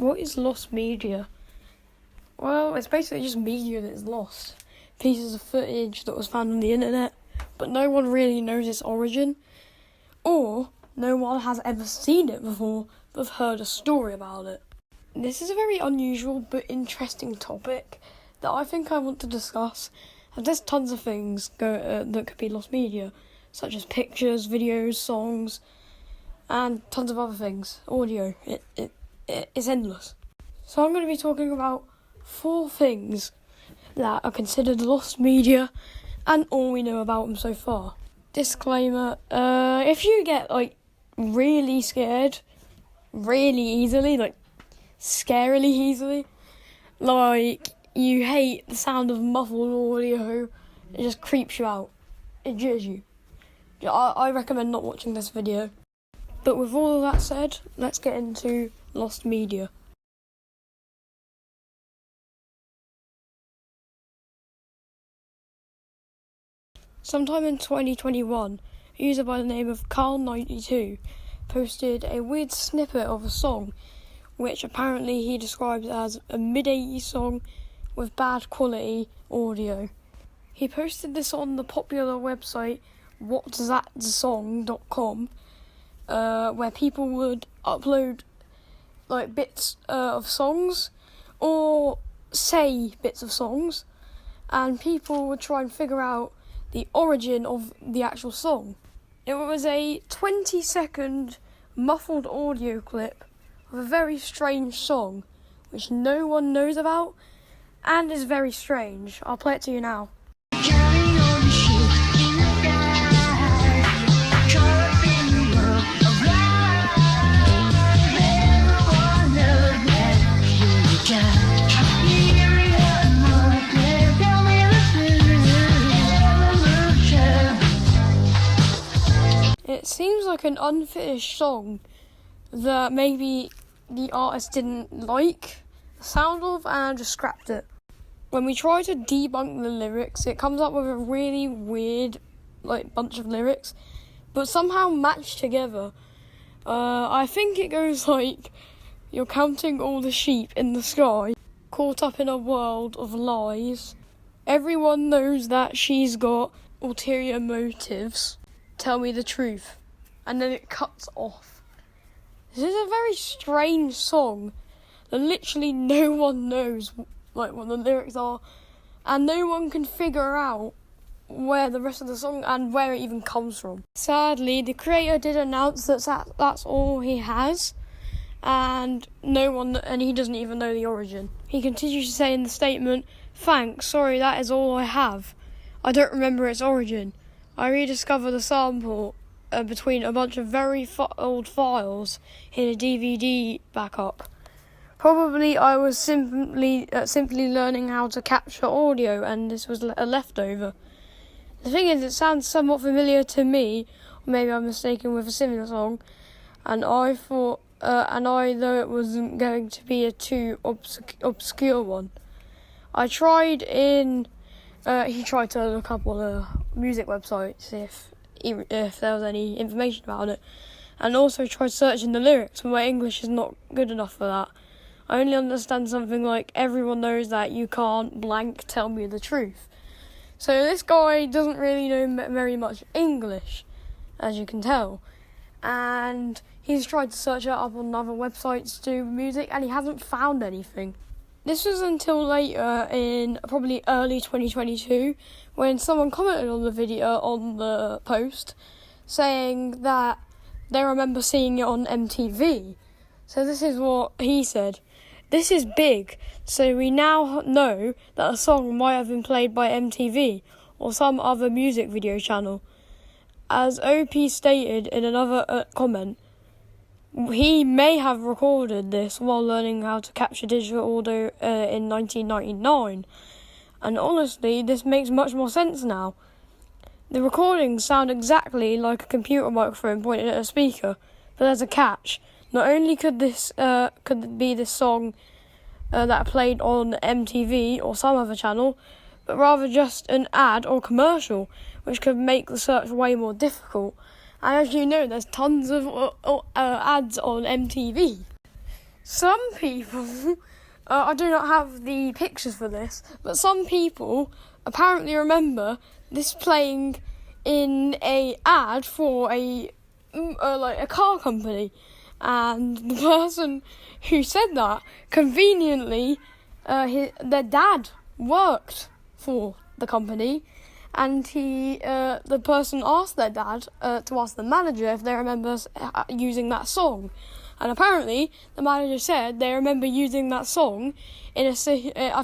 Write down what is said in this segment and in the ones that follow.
What is lost media? Well, it's basically just media that is lost. Pieces of footage that was found on the internet, but no one really knows its origin. Or no one has ever seen it before, but heard a story about it. This is a very unusual but interesting topic that I think I want to discuss. And there's tons of things that could be lost media, such as pictures, videos, songs, and tons of other things. Audio. It's endless. So I'm going to be talking about 4 things that are considered lost media and all we know about them so far. Disclaimer, if you get really scared really easily, scarily easily, you hate the sound of muffled audio, it just creeps you out, it jars you. I recommend not watching this video. But with all of that said, let's get into lost media. Sometime in 2021, a user by the name of Carl92 posted a weird snippet of a song, which apparently he describes as a mid-80s song with bad quality audio. He posted this on the popular website whatsthatsong.com, where people would upload bits of songs or say bits of songs, and people would try and figure out the origin of the actual song. It was a 20-second muffled audio clip of a very strange song, which no one knows about, and is very strange. I'll play it to you now. It seems like an unfinished song that maybe the artist didn't like the sound of and just scrapped it. When we try to debunk the lyrics, it comes up with a really weird bunch of lyrics, but somehow matched together. I think it goes you're counting all the sheep in the sky, caught up in a world of lies. Everyone knows that she's got ulterior motives. Tell me the truth. And then it cuts off. This is a very strange song that literally no one knows what the lyrics are, and no one can figure out where the rest of the song and where it even comes from. Sadly, the creator did announce that's all he has, and he doesn't even know the origin. He continues to say in the statement, "Thanks, sorry, that is all I have. I don't remember its origin. I rediscovered a sample between a bunch of very old files in a DVD backup. Probably I was simply learning how to capture audio, and this was a leftover. The thing is, it sounds somewhat familiar to me, or maybe I'm mistaken with a similar song, and I thought, though it wasn't going to be a too obscure one. He tried to look up on the music websites if there was any information about it, and also tried searching the lyrics, but my English is not good enough for that. I only understand something like, everyone knows that you can't blank tell me the truth. So this guy doesn't really know very much English, as you can tell, and he's tried to search it up on other websites to do music, and he hasn't found anything. This was until later, in probably early 2022, when someone commented on the video, on the post, saying that they remember seeing it on MTV. So this is what he said. "This is big, so we now know that a song might have been played by MTV or some other music video channel. As OP stated in another comment, he may have recorded this while learning how to capture digital audio in 1999. And honestly, this makes much more sense now. The recordings sound exactly like a computer microphone pointed at a speaker, but there's a catch. Not only could be this song that played on MTV or some other channel, but rather just an ad or commercial, which could make the search way more difficult. And as you know, there's tons of ads on MTV. some people, I do not have the pictures for this, but some people apparently remember this playing in a ad for a car company, and the person who said that conveniently, their dad worked for the company, and the person asked their dad to ask the manager if they remember using that song. And apparently, the manager said they remember using that song in I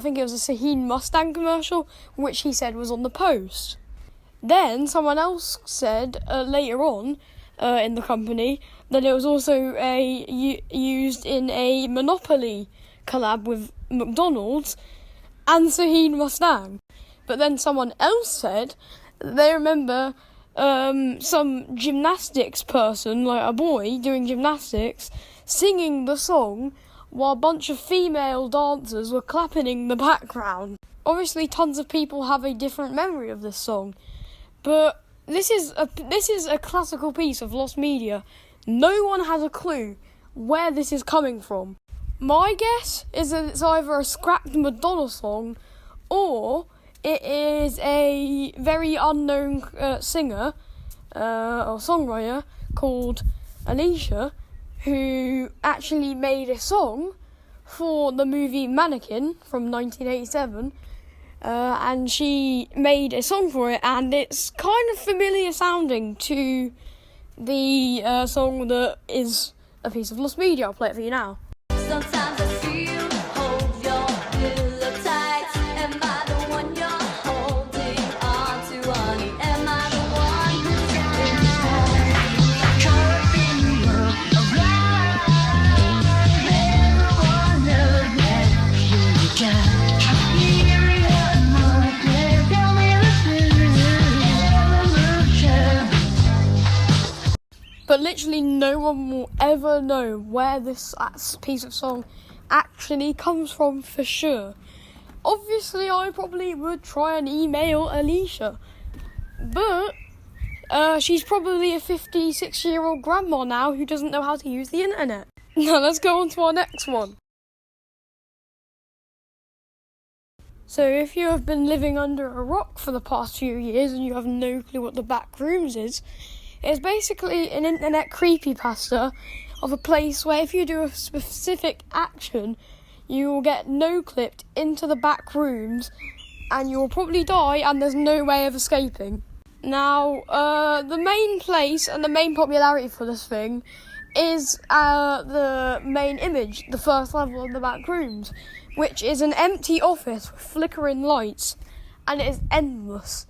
think it was a Shaheen Mustang commercial, which he said was on the post. Then someone else said later on in the company that it was also used in a Monopoly collab with McDonald's and Shaheen Mustang. But then someone else said they remember some gymnastics person, like a boy doing gymnastics, singing the song while a bunch of female dancers were clapping in the background. Obviously, tons of people have a different memory of this song, but this is a classical piece of lost media. No one has a clue where this is coming from. My guess is that it's either a scrapped Madonna song, or it is a very unknown singer or songwriter called Alicia, who actually made a song for the movie Mannequin from 1987, and she made a song for it, and it's kind of familiar sounding to the song that is a piece of lost media. I'll play it for you now. Sometimes I feel, hold your pillow tight. Am I the one you're holding on to, honey? Am I the one who's But literally no one will ever know where this piece of song actually comes from for sure. Obviously, I probably would try and email Alicia, but she's probably a 56-year-old grandma now who doesn't know how to use the internet. Now let's go on to our next one. So if you have been living under a rock for the past few years and you have no clue what the back rooms is, it's basically an internet creepypasta of a place where if you do a specific action, you will get no-clipped into the back rooms and you will probably die and there's no way of escaping. Now, the main place and the main popularity for this thing is the main image, the first level of the back rooms, which is an empty office with flickering lights, and it is endless.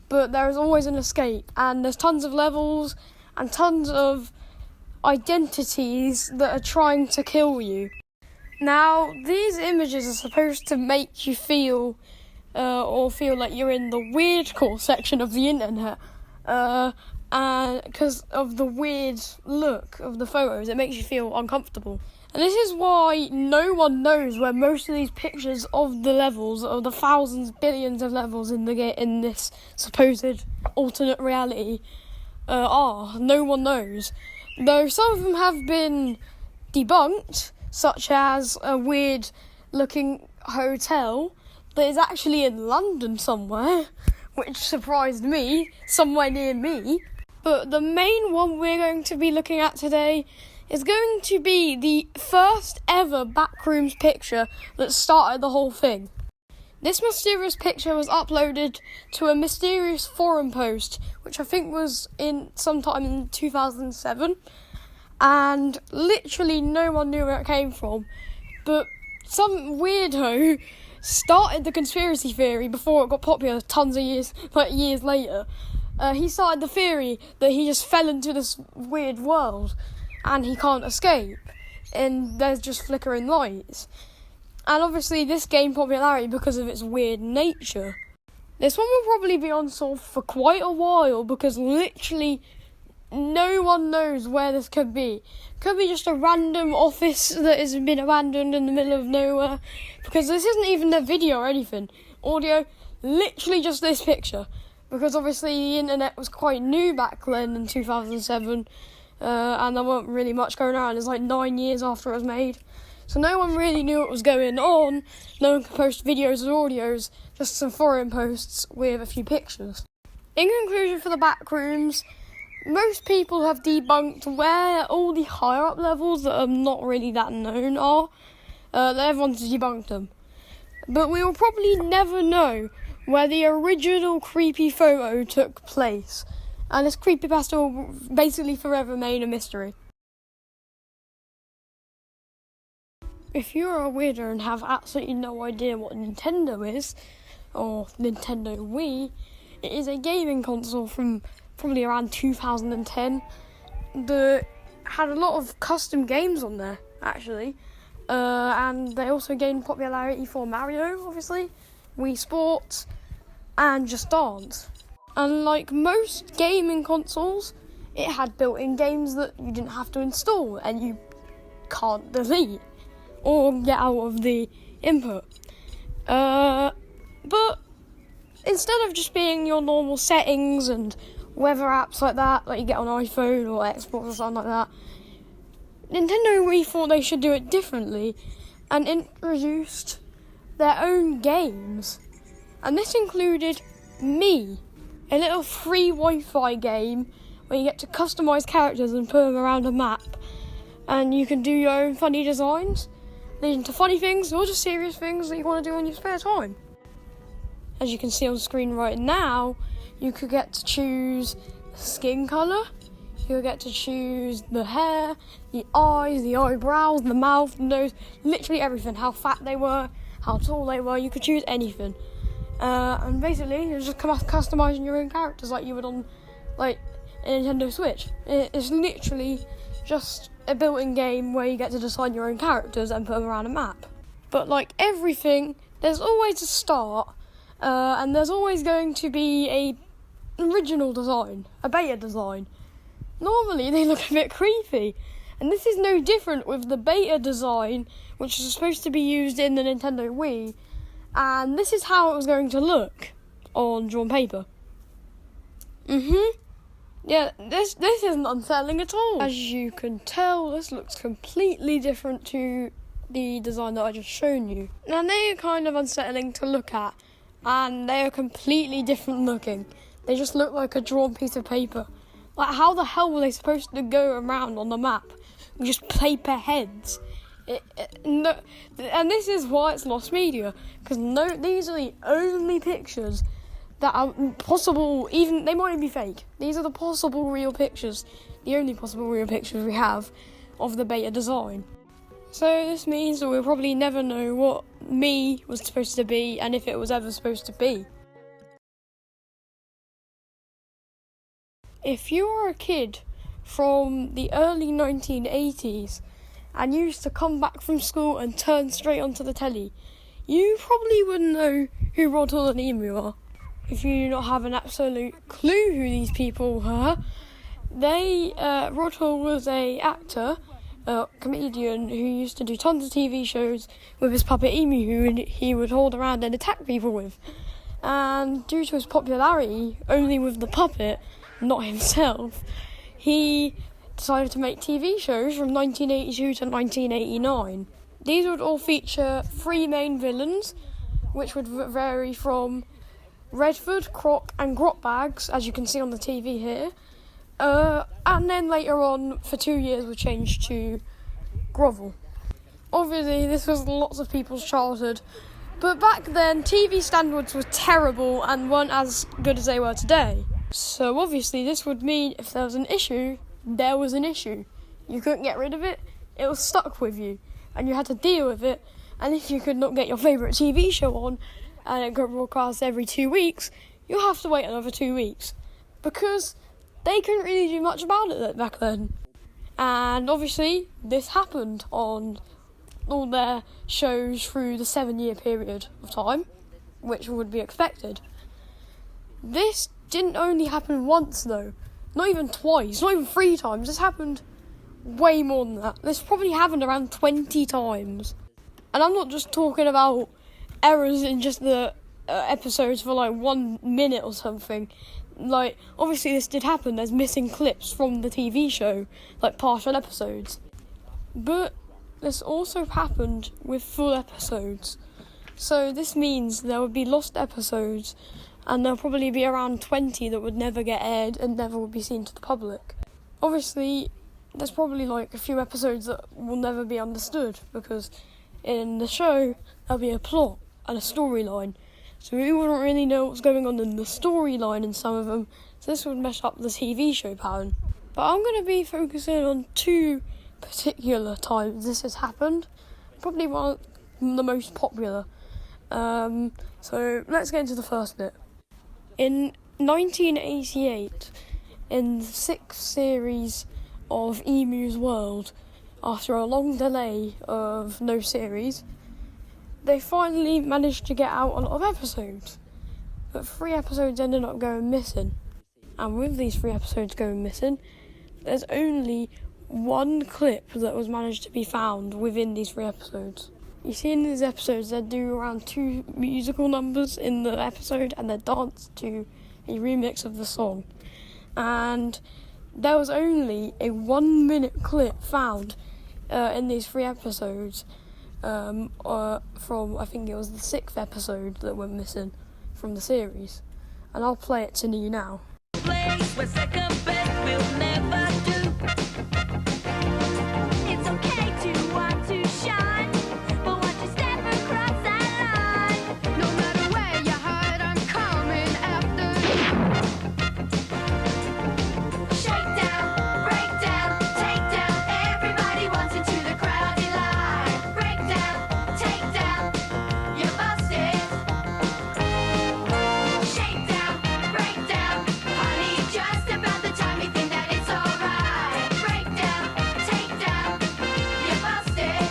But there is always an escape, and there's tons of levels and tons of identities that are trying to kill you. Now, these images are supposed to make you feel like you're in the weirdcore section of the internet, and because of the weird look of the photos, it makes you feel uncomfortable. And this is why no one knows where most of these pictures of the levels, of the thousands, billions of levels in this supposed alternate reality are. No one knows. Though some of them have been debunked, such as a weird-looking hotel that is actually in London somewhere, which surprised me, somewhere near me. But the main one we're going to be looking at today is going to be the first ever Backrooms picture that started the whole thing. This mysterious picture was uploaded to a mysterious forum post, which I think was sometime in 2007, and literally no one knew where it came from. But some weirdo started the conspiracy theory before it got popular tons of years later. He started the theory that he just fell into this weird world and he can't escape, and there's just flickering lights. And obviously this gained popularity because of its weird nature. This one will probably be unsolved for quite a while because literally no one knows where this could be. Could be just a random office that has been abandoned in the middle of nowhere, because this isn't even a video or anything. Audio, literally just this picture. Because obviously the internet was quite new back then in 2007, and there weren't really much going around. It's like 9 years after it was made. so no one really knew what was going on. No one could post videos or audios, just some forum posts with a few pictures. In conclusion for the Backrooms, most people have debunked where all the higher up levels that are not really that known are. Everyone's debunked them. But we will probably never know where the original creepy photo took place. And this creepypasta will basically forever remain a mystery. If you're a weirdo and have absolutely no idea what Nintendo is, or Nintendo Wii, it is a gaming console from probably around 2010 that had a lot of custom games on there, actually. And they also gained popularity for Mario, obviously, Wii Sports, and Just Dance. And like most gaming consoles, it had built-in games that you didn't have to install and you can't delete or get out of the input. But instead of just being your normal settings and weather apps like that, like you get on iPhone or Xbox or something like that, Nintendo Wii thought they should do it differently and introduced their own games. And this included Me, a little free Wi-Fi game where you get to customise characters and put them around a map. And you can do your own funny designs, leading to funny things or just serious things that you want to do in your spare time. As you can see on screen right now, you could get to choose skin colour, you'll get to choose the hair, the eyes, the eyebrows, the mouth, the nose, literally everything, how fat they were, how tall they were, you could choose anything. And basically, you just customising your own characters like you would on, like, a Nintendo Switch. It's literally just a built-in game where you get to design your own characters and put them around a map. But like everything, there's always a start, and there's always going to be an original design, a beta design. Normally they look a bit creepy, and this is no different with the beta design, which is supposed to be used in the Nintendo Wii, and this is how it was going to look on drawn paper. Yeah, this isn't unsettling at all. As you can tell, this looks completely different to the design that I just shown you. Now they are kind of unsettling to look at, and they are completely different looking. They just look like a drawn piece of paper. Like, how the hell were they supposed to go around on the map with just paper heads? And this is why it's lost media, because these are the only pictures that are possible. Even they might be fake. These are the possible real pictures, the only possible real pictures we have of the beta design. So this means that we'll probably never know what Me was supposed to be and if it was ever supposed to be. If you were a kid from the early 1980s and you used to come back from school and turn straight onto the telly, you probably wouldn't know who Rod Hull and Emu are. If you do not have an absolute clue who these people were, Rod Hull was an actor, a comedian who used to do tons of TV shows with his puppet Emu, who he would hold around and attack people with. And due to his popularity, only with the puppet, not himself, he decided to make TV shows from 1982 to 1989. These would all feature three main villains, which would vary from Redford, Croc and Grotbags, as you can see on the TV here. And then later on, for 2 years, we changed to Grovel. Obviously, this was lots of people's childhood, but back then, TV standards were terrible and weren't as good as they were today. So obviously, this would mean if there was an issue, there was an issue. You couldn't get rid of it, it was stuck with you, and you had to deal with it. And if you could not get your favourite TV show on, and it got broadcast every 2 weeks, you'll have to wait another 2 weeks. Because they couldn't really do much about it back then. And obviously, this happened on all their shows through the 7-year period of time, which would be expected. This didn't only happen once though, not even twice, not even 3 times, this happened way more than that. This probably happened around 20 times. And I'm not just talking about errors in just the episodes for like 1 minute or something. Like, obviously this did happen, there's missing clips from the TV show, like partial episodes. But this also happened with full episodes. So this means there would be lost episodes, and there'll probably be around 20 that would never get aired and never would be seen to the public. Obviously, there's probably like a few episodes that will never be understood, because in the show there'll be a plot and a storyline, so we wouldn't really know what's going on in the storyline in some of them, so this would mess up the TV show pattern. But I'm going to be focusing on 2 particular times this has happened, probably one of the most popular. So let's get into the first bit. In 1988, in the 6th series of Emu's World, after a long delay of no series, they finally managed to get out a lot of episodes. But 3 episodes ended up going missing. And with these 3 episodes going missing, there's only 1 clip that was managed to be found within these 3 episodes. You see, in these episodes they do around 2 musical numbers in the episode, and they dance to a remix of the song. And there was only a 1-minute clip found in these 3 episodes from, I think it was the 6th episode that went missing from the series. And I'll play it to you now. Place where second best will never do. It's okay to want to shine, but once you step across that line, no matter where you're hurt, I'm coming after you. Shake down, break down, take down. Everybody wants into the crowded line. Break down, take down. You're busted. Shake down, break down. Honey, just about the time you think that it's alright. Break down, take down. You're busted.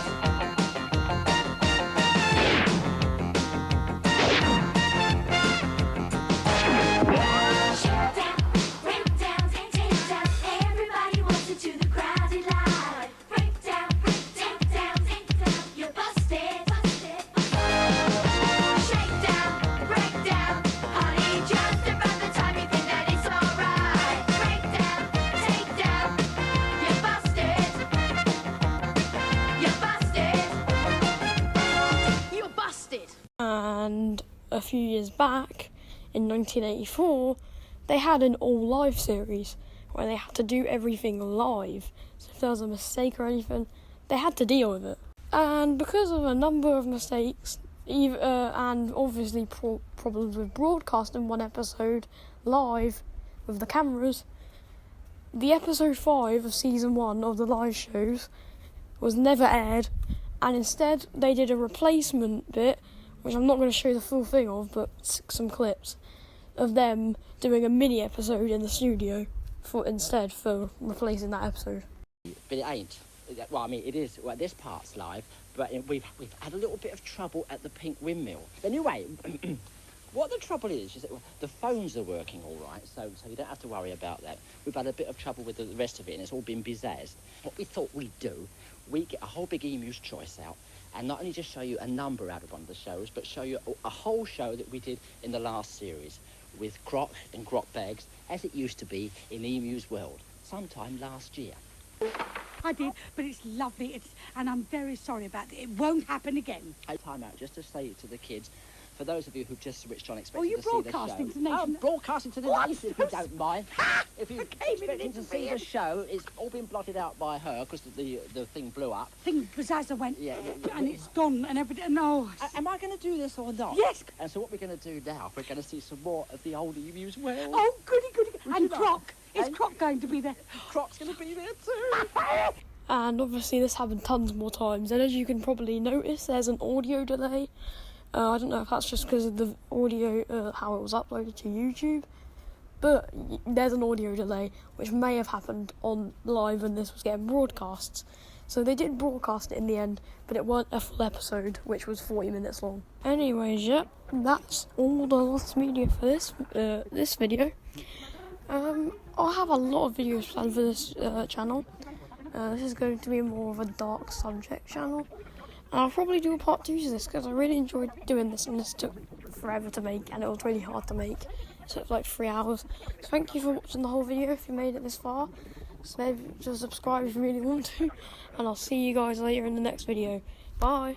Shake down, break down, take down. Everybody wants into the crowded line. Break down, take down. You're busted. Shake down, break down. Honey, just about the time you think that it's alright. Break down, take down. You're busted. You're busted. And a few years back, in 1984, they had an all-live series where they had to do everything live. So if there was a mistake or anything, they had to deal with it. And because of a number of mistakes, and obviously problems with broadcasting one episode live with the cameras, the episode 5 of season 1 of the live shows was never aired, and instead they did a replacement bit, which I'm not going to show the full thing of, but some clips of them doing a mini episode in the studio for replacing that episode. But it ain't. Well, I mean, it is. Well, this part's live, but we've had a little bit of trouble at the Pink Windmill. Anyway, what the trouble is that the phones are working all right, so you don't have to worry about that. We've had a bit of trouble with the rest of it, and it's all been bizzazzed. What we thought we'd do, we get a whole big Emu's Choice out, and not only just show you a number out of one of the shows, but show you a whole show that we did in the last series with Croc and Grot Bags, as it used to be in Emu's World, sometime last year. I did, but it's lovely, and I'm very sorry about it. It won't happen again. Time out, just to say to the kids, for those of you who've just switched on expecting Oh, you to see the show. broadcasting to the nation? I'm broadcasting to the What? nation, if you don't mind. If you're came in and expecting to see the interfered. show, it's all been blotted out by her because the thing blew up. Thing Pizzazza went, Yeah, and it's gone, and everything. No. Am I going to do this or not? Yes. And so what we're going to do now, we're going to see some more of the old Emu's World. Oh, goody. you And like? Croc. Is And- Croc going to be there? Croc's going to be there too. And obviously this happened tons more times, and as you can probably notice, there's an audio delay. I don't know if that's just because of the audio, how it was uploaded to YouTube, but there's an audio delay, which may have happened on live when this was getting broadcast. So they did broadcast it in the end, but it weren't a full episode, which was 40 minutes long. Anyways, yep, that's all the lost media for this video. I'll have a lot of videos planned for this channel. This is going to be more of a dark subject channel. And I'll probably do a part 2 to this because I really enjoyed doing this, and this took forever to make and it was really hard to make. So it was like 3 hours. So thank you for watching the whole video if you made it this far. maybe just subscribe if you really want to, and I'll see you guys later in the next video. Bye.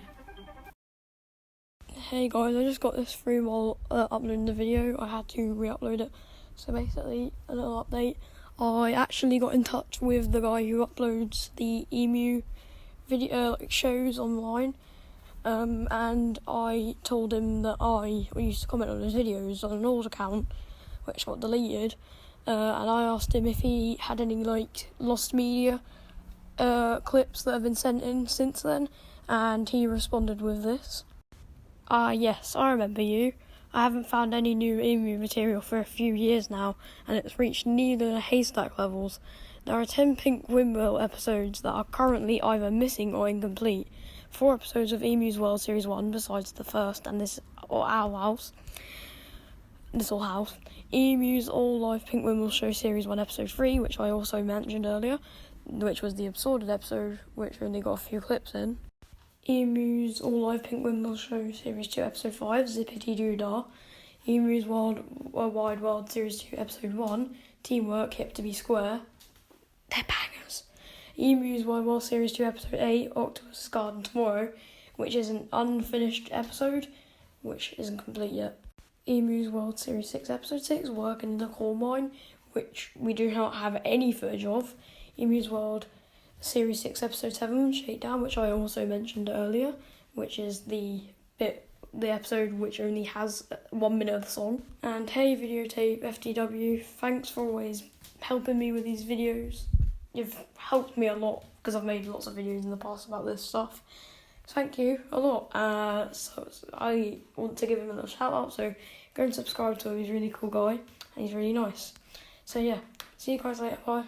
Hey guys, I just got this through while uploading the video. I had to re-upload it. So basically, a little update. I actually got in touch with the guy who uploads the emu video shows online, and I told him that I used to comment on his videos on an old account, which got deleted, and I asked him if he had any lost media clips that have been sent in since then, and he responded with this. Yes, I remember you. I haven't found any new emu material for a few years now, and it's reached neither haystack levels. There are 10 Pink Windmill episodes that are currently either missing or incomplete. 4 episodes of Emu's World Series 1 besides the first and This Owl House. Emu's All Live Pink Windmill Show Series 1 Episode 3, which I also mentioned earlier, which was the Absurded episode, which only got a few clips in. Emu's All Live Pink Windmill Show Series 2 Episode 5, Zippity Doo Dah. Emu's Wide World Series 2 Episode 1, Teamwork, Hip to be Square. They're bangers. Emu's Wide World Series 2 Episode 8, Octopus Garden Tomorrow, which is an unfinished episode, which isn't complete yet. Emu's World Series 6 Episode 6, Working in the Coal Mine, which we do not have any footage of. Emu's World Series 6 Episode 7, Shakedown, which I also mentioned earlier, which is the episode which only has 1 minute of the song. And hey Videotape FTW, thanks for always helping me with these videos. You've helped me a lot because I've made lots of videos in the past about this stuff. Thank you a lot. So I want to give him a little shout out, so go and subscribe to him. He's a really cool guy and he's really nice. So yeah, see you guys later, bye.